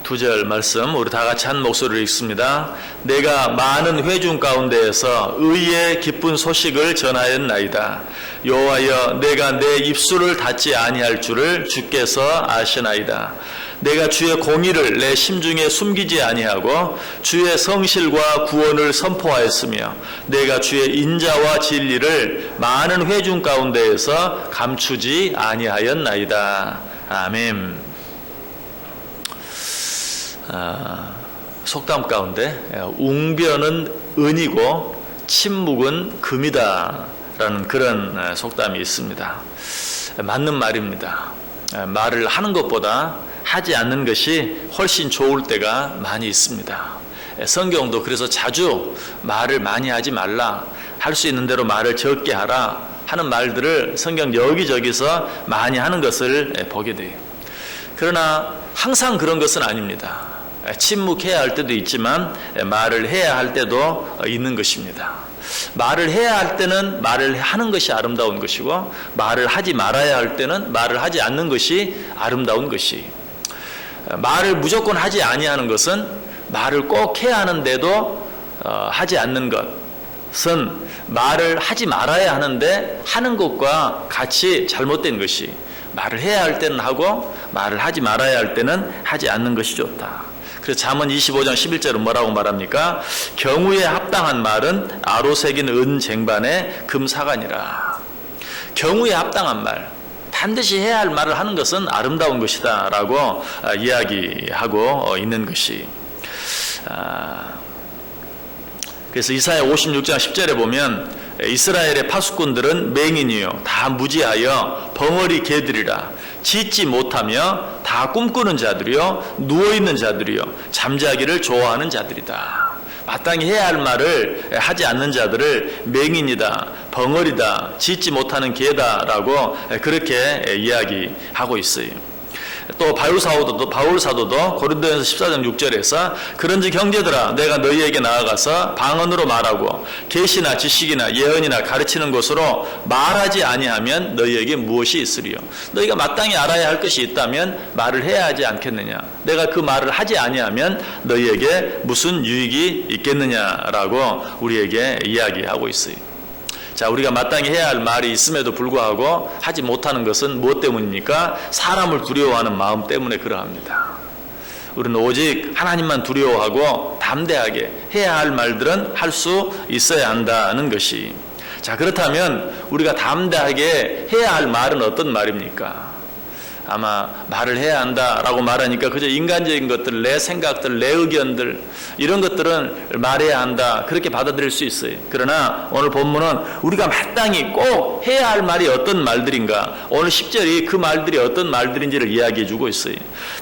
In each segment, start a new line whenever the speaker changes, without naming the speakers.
2절 말씀 우리 다 같이 한 목소리로 읽습니다. 내가 많은 회중 가운데에서 의의 기쁜 소식을 전하였나이다. 여호와여, 내가 내 입술을 닫지 아니할 줄을 주께서 아시나이다. 내가 주의 공의를 내 심중에 숨기지 아니하고 주의 성실과 구원을 선포하였으며 내가 주의 인자와 진리를 많은 회중 가운데에서 감추지 아니하였나이다. 아멘. 속담 가운데 웅변은 은이고 침묵은 금이다 라는 그런 속담이 있습니다. 맞는 말입니다. 말을 하는 것보다 하지 않는 것이 훨씬 좋을 때가 많이 있습니다. 성경도 그래서 자주 말을 많이 하지 말라, 할 수 있는 대로 말을 적게 하라 하는 말들을 성경 여기저기서 많이 하는 것을 보게 돼요. 그러나 항상 그런 것은 아닙니다. 침묵해야 할 때도 있지만 말을 해야 할 때도 있는 것입니다. 말을 해야 할 때는 말을 하는 것이 아름다운 것이고, 말을 하지 말아야 할 때는 말을 하지 않는 것이 아름다운 것이, 말을 무조건 하지 아니하는 것은 말을 꼭 해야 하는데도 하지 않는 것은 말을 하지 말아야 하는데 하는 것과 같이 잘못된 것이, 말을 해야 할 때는 하고 말을 하지 말아야 할 때는 하지 않는 것이 좋다. 그래서 잠언 25장 11절은 뭐라고 말합니까? 경우에 합당한 말은 아로 새긴 은 쟁반에 금사관이라. 경우에 합당한 말, 반드시 해야 할 말을 하는 것은 아름다운 것이다 라고 이야기하고 있는 것이, 그래서 이사야 56장 10절에 보면 이스라엘의 파수꾼들은 맹인이요 다 무지하여 벙어리 개들이라. 짖지 못하며 다 꿈꾸는 자들이요 누워있는 자들이요 잠자기를 좋아하는 자들이다. 마땅히 해야 할 말을 하지 않는 자들을 맹인이다, 벙어리다, 짖지 못하는 개다라고 그렇게 이야기하고 있어요. 또 바울 사도도 고린도전서 14장 6절에서 그런즉 형제들아, 내가 너희에게 나아가서 방언으로 말하고 계시나 지식이나 예언이나 가르치는 것으로 말하지 아니하면 너희에게 무엇이 있으리요? 너희가 마땅히 알아야 할 것이 있다면 말을 해야 하지 않겠느냐? 내가 그 말을 하지 아니하면 너희에게 무슨 유익이 있겠느냐라고 우리에게 이야기하고 있어요. 자, 우리가 마땅히 해야 할 말이 있음에도 불구하고 하지 못하는 것은 무엇 때문입니까? 사람을 두려워하는 마음 때문에 그러합니다. 우리는 오직 하나님만 두려워하고 담대하게 해야 할 말들은 할 수 있어야 한다는 것이. 자, 그렇다면 우리가 담대하게 해야 할 말은 어떤 말입니까? 아마 말을 해야 한다라고 말하니까 그저 인간적인 것들, 내 생각들, 내 의견들, 이런 것들은 말해야 한다 그렇게 받아들일 수 있어요. 그러나 오늘 본문은 우리가 마땅히 꼭 해야 할 말이 어떤 말들인가, 오늘 10절이 그 말들이 어떤 말들인지를 이야기해 주고 있어요.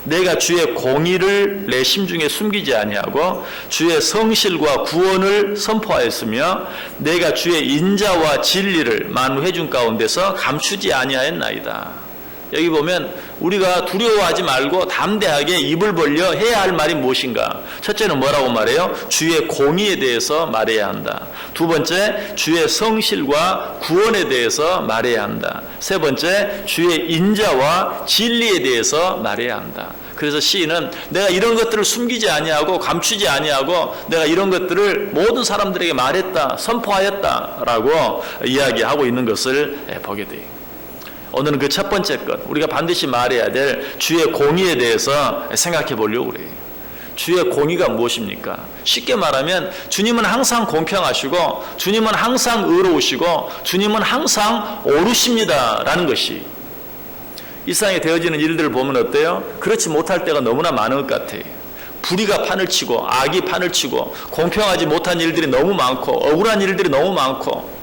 내가 주의 공의를 내 심중에 숨기지 아니하고 주의 성실과 구원을 선포하였으며 내가 주의 인자와 진리를 만무 회중 가운데서 감추지 아니하였나이다. 여기 보면 우리가 두려워하지 말고 담대하게 입을 벌려 해야 할 말이 무엇인가? 첫째는 뭐라고 말해요? 주의 공의에 대해서 말해야 한다. 두 번째, 주의 성실과 구원에 대해서 말해야 한다. 세 번째, 주의 인자와 진리에 대해서 말해야 한다. 그래서 시인은 내가 이런 것들을 숨기지 아니하고 감추지 아니하고 내가 이런 것들을 모든 사람들에게 말했다, 선포하였다라고 이야기하고 있는 것을 보게 돼요. 오늘은 그 첫 번째 것, 우리가 반드시 말해야 될 주의 공의에 대해서 생각해 보려고 그래요. 주의 공의가 무엇입니까? 쉽게 말하면 주님은 항상 공평하시고 주님은 항상 의로우시고 주님은 항상 옳으십니다 라는 것이, 이 세상에 되어지는 일들을 보면 어때요? 그렇지 못할 때가 너무나 많은 것 같아요. 불의가 판을 치고 악이 판을 치고 공평하지 못한 일들이 너무 많고 억울한 일들이 너무 많고,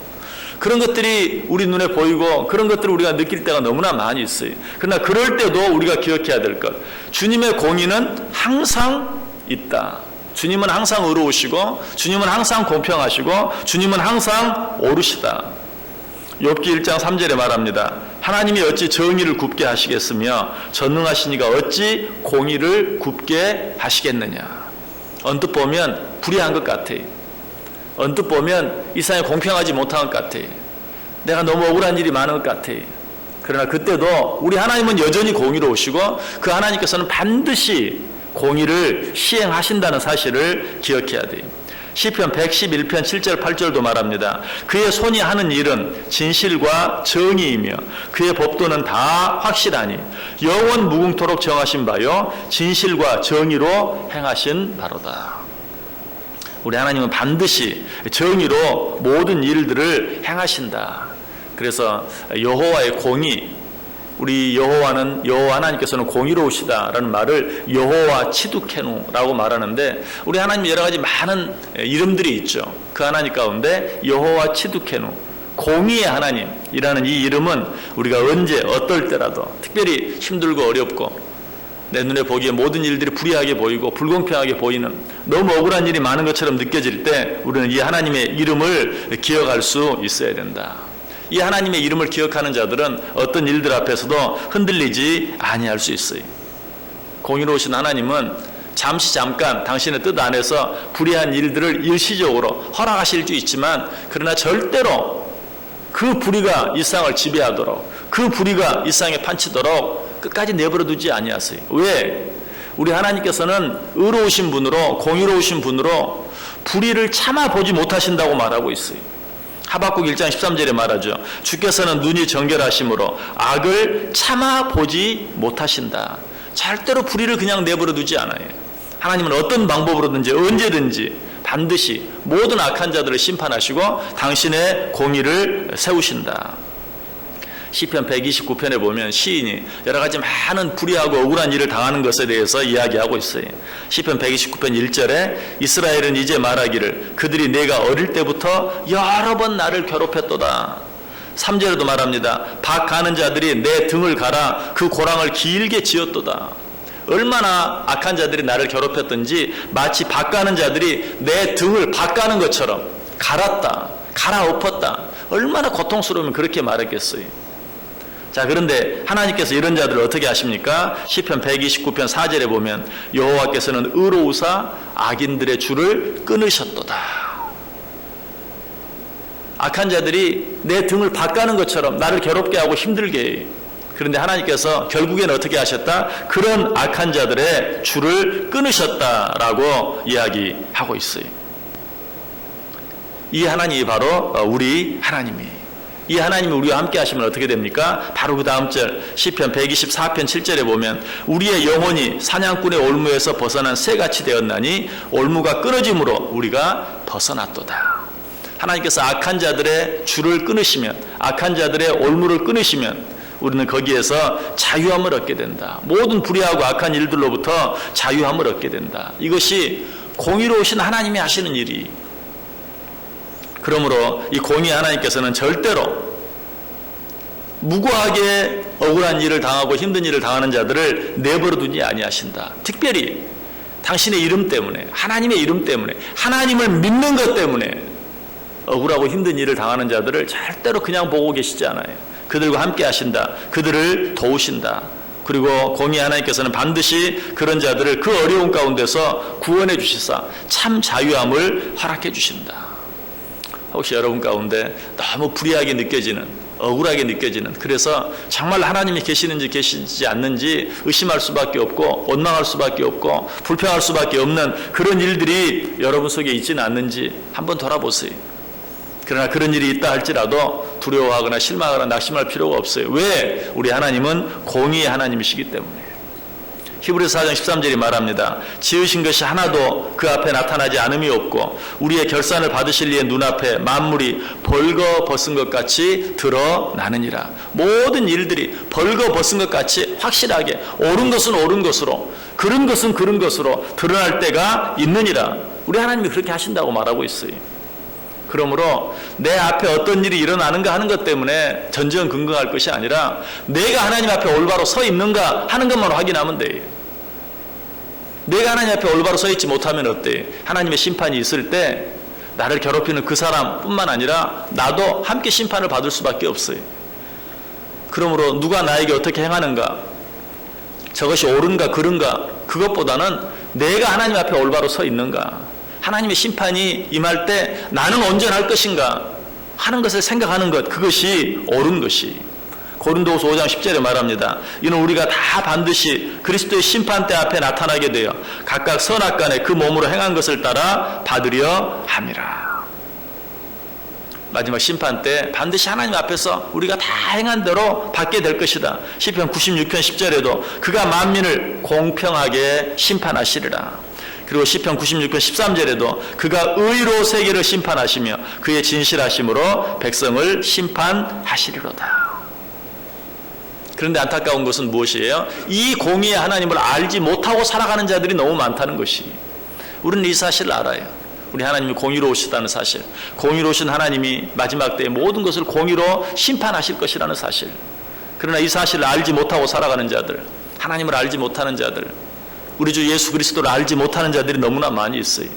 그런 것들이 우리 눈에 보이고 그런 것들을 우리가 느낄 때가 너무나 많이 있어요. 그러나 그럴 때도 우리가 기억해야 될 것, 주님의 공의는 항상 있다. 주님은 항상 의로우시고 주님은 항상 공평하시고 주님은 항상 옳으시다. 욥기 1장 3절에 말합니다. 하나님이 어찌 정의를 굽게 하시겠으며 전능하시니가 어찌 공의를 굽게 하시겠느냐. 언뜻 보면 불의한 것 같아요. 언뜻 보면 이 세상에 공평하지 못한 것 같아요. 내가 너무 억울한 일이 많은 것 같아요. 그러나 그때도 우리 하나님은 여전히 공의로우시고 그 하나님께서는 반드시 공의를 시행하신다는 사실을 기억해야 돼요. 시편 111편 7절 8절도 말합니다. 그의 손이 하는 일은 진실과 정의이며 그의 법도는 다 확실하니 영원 무궁토록 정하신 바요 진실과 정의로 행하신 바로다. 우리 하나님은 반드시 정의로 모든 일들을 행하신다. 그래서 여호와의 공의, 우리 여호와 하나님께서는 공의로우시다라는 말을 여호와 치두케누라고 말하는데, 우리 하나님 여러 가지 많은 이름들이 있죠. 그 하나님 가운데 여호와 치두케누, 공의의 하나님이라는 이 이름은 우리가 언제 어떨 때라도 특별히 힘들고 어렵고 내 눈에 보기에 모든 일들이 불의하게 보이고 불공평하게 보이는 너무 억울한 일이 많은 것처럼 느껴질 때 우리는 이 하나님의 이름을 기억할 수 있어야 된다. 이 하나님의 이름을 기억하는 자들은 어떤 일들 앞에서도 흔들리지 아니할 수 있어요. 공의로우신 하나님은 잠깐 당신의 뜻 안에서 불의한 일들을 일시적으로 허락하실 수 있지만, 그러나 절대로 그 불의가 이 세상을 지배하도록, 그 불의가 이 세상에 판치도록 끝까지 내버려 두지 아니하세요. 왜? 우리 하나님께서는 의로우신 분으로, 공의로우신 분으로 불의를 참아보지 못하신다고 말하고 있어요. 하박국 1장 13절에 말하죠. 주께서는 눈이 정결하심으로 악을 참아보지 못하신다. 절대로 불의를 그냥 내버려 두지 않아요. 하나님은 어떤 방법으로든지 언제든지 반드시 모든 악한 자들을 심판하시고 당신의 공의를 세우신다. 시편 129편에 보면 시인이 여러 가지 많은 불의하고 억울한 일을 당하는 것에 대해서 이야기하고 있어요. 시편 129편 1절에 이스라엘은 이제 말하기를 그들이 내가 어릴 때부터 여러 번 나를 괴롭혔도다. 3절에도 말합니다. 박 가는 자들이 내 등을 갈아 그 고랑을 길게 지었도다. 얼마나 악한 자들이 나를 괴롭혔던지 마치 박 가는 자들이 내 등을 박 가는 것처럼 갈았다, 갈아엎었다. 얼마나 고통스러우면 그렇게 말했겠어요. 자, 그런데 하나님께서 이런 자들을 어떻게 하십니까? 시편 129편 4절에 보면 여호와께서는 의로우사 악인들의 줄을 끊으셨도다. 악한 자들이 내 등을 박가는 것처럼 나를 괴롭게 하고 힘들게 해요. 그런데 하나님께서 결국에는 어떻게 하셨다? 그런 악한 자들의 줄을 끊으셨다라고 이야기하고 있어요. 이 하나님이 바로 우리 하나님이에요. 이 하나님이 우리와 함께 하시면 어떻게 됩니까? 바로 그 다음 절 시편 124편 7절에 보면 우리의 영혼이 사냥꾼의 올무에서 벗어난 새같이 되었나니 올무가 끊어짐으로 우리가 벗어났도다. 하나님께서 악한 자들의 줄을 끊으시면, 악한 자들의 올무를 끊으시면 우리는 거기에서 자유함을 얻게 된다. 모든 불의하고 악한 일들로부터 자유함을 얻게 된다. 이것이 공의로우신 하나님이 하시는 일이. 그러므로 이 공의 하나님께서는 절대로 무고하게 억울한 일을 당하고 힘든 일을 당하는 자들을 내버려 두지 아니하신다. 특별히 당신의 이름 때문에, 하나님의 이름 때문에, 하나님을 믿는 것 때문에 억울하고 힘든 일을 당하는 자들을 절대로 그냥 보고 계시지 않아요. 그들과 함께 하신다. 그들을 도우신다. 그리고 공의 하나님께서는 반드시 그런 자들을 그 어려운 가운데서 구원해 주시사 참 자유함을 허락해 주신다. 혹시 여러분 가운데 너무 불의하게 느껴지는, 억울하게 느껴지는, 그래서 정말 하나님이 계시는지 계시지 않는지 의심할 수밖에 없고 원망할 수밖에 없고 불평할 수밖에 없는 그런 일들이 여러분 속에 있지는 않는지 한번 돌아보세요. 그러나 그런 일이 있다 할지라도 두려워하거나 실망하거나 낙심할 필요가 없어요. 왜? 우리 하나님은 공의의 하나님이시기 때문에. 히브리서 4장 13절이 말합니다. 지으신 것이 하나도 그 앞에 나타나지 않음이 없고 우리의 결산을 받으실 이의 눈앞에 만물이 벌거벗은 것 같이 드러나느니라. 모든 일들이 벌거벗은 것 같이 확실하게 옳은 것은 옳은 것으로, 그른 것은 그른 것으로 드러날 때가 있느니라. 우리 하나님이 그렇게 하신다고 말하고 있어요. 그러므로 내 앞에 어떤 일이 일어나는가 하는 것 때문에 전전긍긍할 것이 아니라 내가 하나님 앞에 올바로 서 있는가 하는 것만 확인하면 돼요. 내가 하나님 앞에 올바로 서 있지 못하면 어때? 하나님의 심판이 있을 때 나를 괴롭히는 그 사람뿐만 아니라 나도 함께 심판을 받을 수밖에 없어요. 그러므로 누가 나에게 어떻게 행하는가, 저것이 옳은가 그른가, 그것보다는 내가 하나님 앞에 올바로 서 있는가, 하나님의 심판이 임할 때 나는 온전할 것인가 하는 것을 생각하는 것, 그것이 옳은 것이, 고린도후서 5장 10절에 말합니다. 이는 우리가 다 반드시 그리스도의 심판대 앞에 나타나게 되어 각각 선악간에 그 몸으로 행한 것을 따라 받으려 함이라. 마지막 심판 때 반드시 하나님 앞에서 우리가 다 행한 대로 받게 될 것이다. 시편 96편 10절에도 그가 만민을 공평하게 심판하시리라. 그리고 시편 96편 13절에도 그가 의로 세계를 심판하시며 그의 진실하심으로 백성을 심판하시리로다. 그런데 안타까운 것은 무엇이에요? 이 공의의 하나님을 알지 못하고 살아가는 자들이 너무 많다는 것이. 우리는 이 사실을 알아요. 우리 하나님이 공의로우시다는 사실, 공의로우신 하나님이 마지막 때에 모든 것을 공의로 심판하실 것이라는 사실. 그러나 이 사실을 알지 못하고 살아가는 자들, 하나님을 알지 못하는 자들, 우리 주 예수 그리스도를 알지 못하는 자들이 너무나 많이 있어요.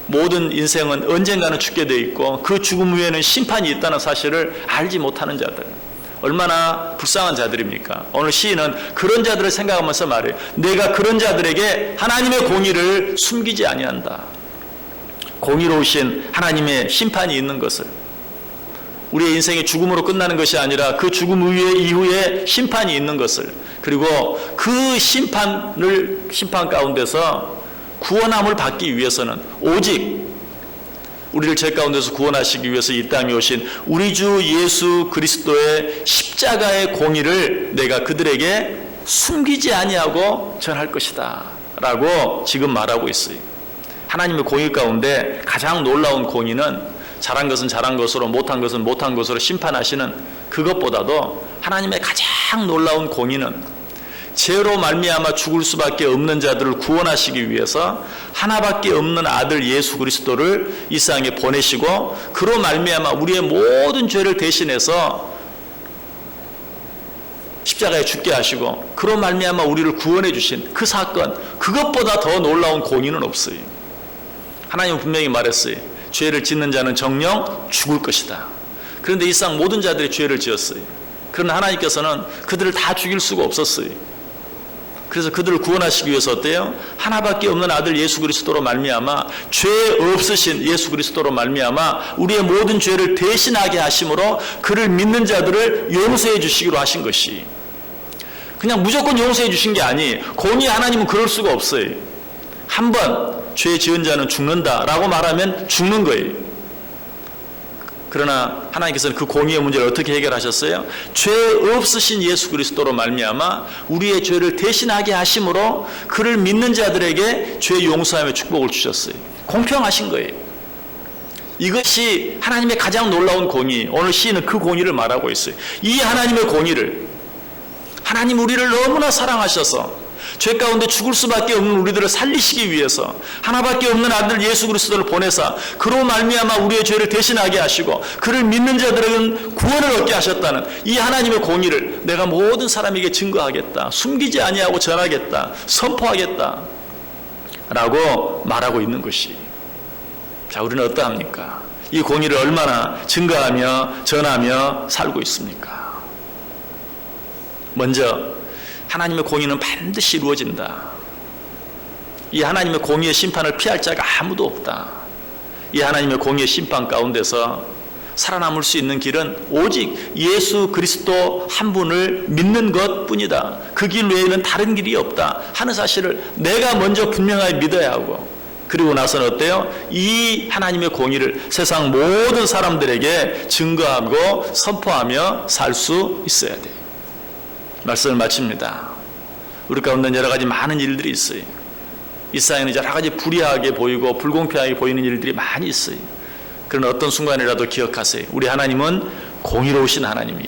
모든 인생은 언젠가는 죽게 돼 있고 그 죽음 후에는 심판이 있다는 사실을 알지 못하는 자들, 얼마나 불쌍한 자들입니까? 오늘 시인은 그런 자들을 생각하면서 말해요. 내가 그런 자들에게 하나님의 공의를 숨기지 아니한다. 공의로우신 하나님의 심판이 있는 것을, 우리의 인생이 죽음으로 끝나는 것이 아니라 그 죽음 이후에 심판이 있는 것을, 그리고 그 심판 가운데서 구원함을 받기 위해서는 오직 우리를 죄 가운데서 구원하시기 위해서 이 땅에 오신 우리 주 예수 그리스도의 십자가의 공의를 내가 그들에게 숨기지 아니하고 전할 것이다 라고 지금 말하고 있어요. 하나님의 공의 가운데 가장 놀라운 공의는 잘한 것은 잘한 것으로, 못한 것은 못한 것으로 심판하시는 그것보다도 하나님의 가장 놀라운 공의는 죄로 말미암아 죽을 수밖에 없는 자들을 구원하시기 위해서 하나밖에 없는 아들 예수 그리스도를 이 세상에 보내시고 그로 말미암아 우리의 모든 죄를 대신해서 십자가에 죽게 하시고 그로 말미암아 우리를 구원해 주신 그 사건, 그것보다 더 놀라운 공의는 없어요. 하나님은 분명히 말했어요. 죄를 짓는 자는 정녕 죽을 것이다. 그런데 이 세상 모든 자들이 죄를 지었어요. 그러나 하나님께서는 그들을 다 죽일 수가 없었어요. 그래서 그들을 구원하시기 위해서 어때요? 하나밖에 없는 아들 예수 그리스도로 말미암아, 죄 없으신 예수 그리스도로 말미암아 우리의 모든 죄를 대신하게 하심으로 그를 믿는 자들을 용서해 주시기로 하신 것이, 그냥 무조건 용서해 주신 게 아니, 공의 하나님은 그럴 수가 없어요. 한 번 죄 지은 자는 죽는다라고 말하면 죽는 거예요. 그러나 하나님께서는 그 공의의 문제를 어떻게 해결하셨어요? 죄 없으신 예수 그리스도로 말미암아 우리의 죄를 대신하게 하심으로 그를 믿는 자들에게 죄 용서함의 축복을 주셨어요. 공평하신 거예요. 이것이 하나님의 가장 놀라운 공의. 오늘 시인은 그 공의를 말하고 있어요. 이 하나님의 공의를, 하나님 우리를 너무나 사랑하셔서 죄 가운데 죽을 수밖에 없는 우리들을 살리시기 위해서 하나밖에 없는 아들 예수 그리스도를 보내사 그로 말미암아 우리의 죄를 대신하게 하시고 그를 믿는 자들에게는 구원을 얻게 하셨다는 이 하나님의 공의를 내가 모든 사람에게 증거하겠다, 숨기지 아니하고 전하겠다, 선포하겠다 라고 말하고 있는 것이. 자, 우리는 어떠합니까? 이 공의를 얼마나 증거하며 전하며 살고 있습니까? 먼저 하나님의 공의는 반드시 이루어진다. 이 하나님의 공의의 심판을 피할 자가 아무도 없다. 이 하나님의 공의의 심판 가운데서 살아남을 수 있는 길은 오직 예수 그리스도 한 분을 믿는 것뿐이다. 그 길 외에는 다른 길이 없다 하는 사실을 내가 먼저 분명하게 믿어야 하고, 그리고 나서는 어때요? 이 하나님의 공의를 세상 모든 사람들에게 증거하고 선포하며 살 수 있어야 돼요. 말씀을 마칩니다. 우리 가운데 여러 가지 많은 일들이 있어요. 이 세상에는 여러 가지 불의하게 보이고 불공평하게 보이는 일들이 많이 있어요. 그런 어떤 순간이라도 기억하세요. 우리 하나님은 공의로우신 하나님이,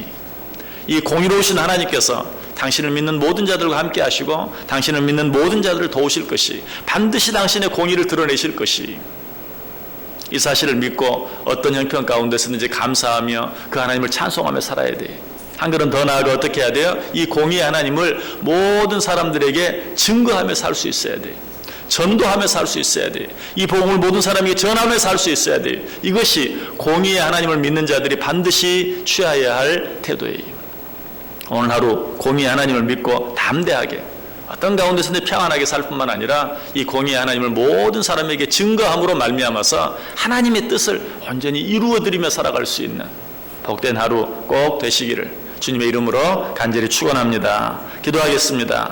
이 공의로우신 하나님께서 당신을 믿는 모든 자들과 함께 하시고 당신을 믿는 모든 자들을 도우실 것이, 반드시 당신의 공의를 드러내실 것이, 이 사실을 믿고 어떤 형편 가운데서든지 감사하며 그 하나님을 찬송하며 살아야 돼요. 한 걸음 더 나아가 어떻게 해야 돼요? 이 공의의 하나님을 모든 사람들에게 증거하며 살 수 있어야 돼요. 전도하며 살 수 있어야 돼요. 이 복음을 모든 사람에게 전하며 살 수 있어야 돼요. 이것이 공의의 하나님을 믿는 자들이 반드시 취해야 할 태도예요. 오늘 하루 공의의 하나님을 믿고 담대하게 어떤 가운데서는 평안하게 살 뿐만 아니라 이 공의의 하나님을 모든 사람에게 증거함으로 말미암아서 하나님의 뜻을 온전히 이루어드리며 살아갈 수 있는 복된 하루 꼭 되시기를 주님의 이름으로 간절히 축원합니다. 기도하겠습니다.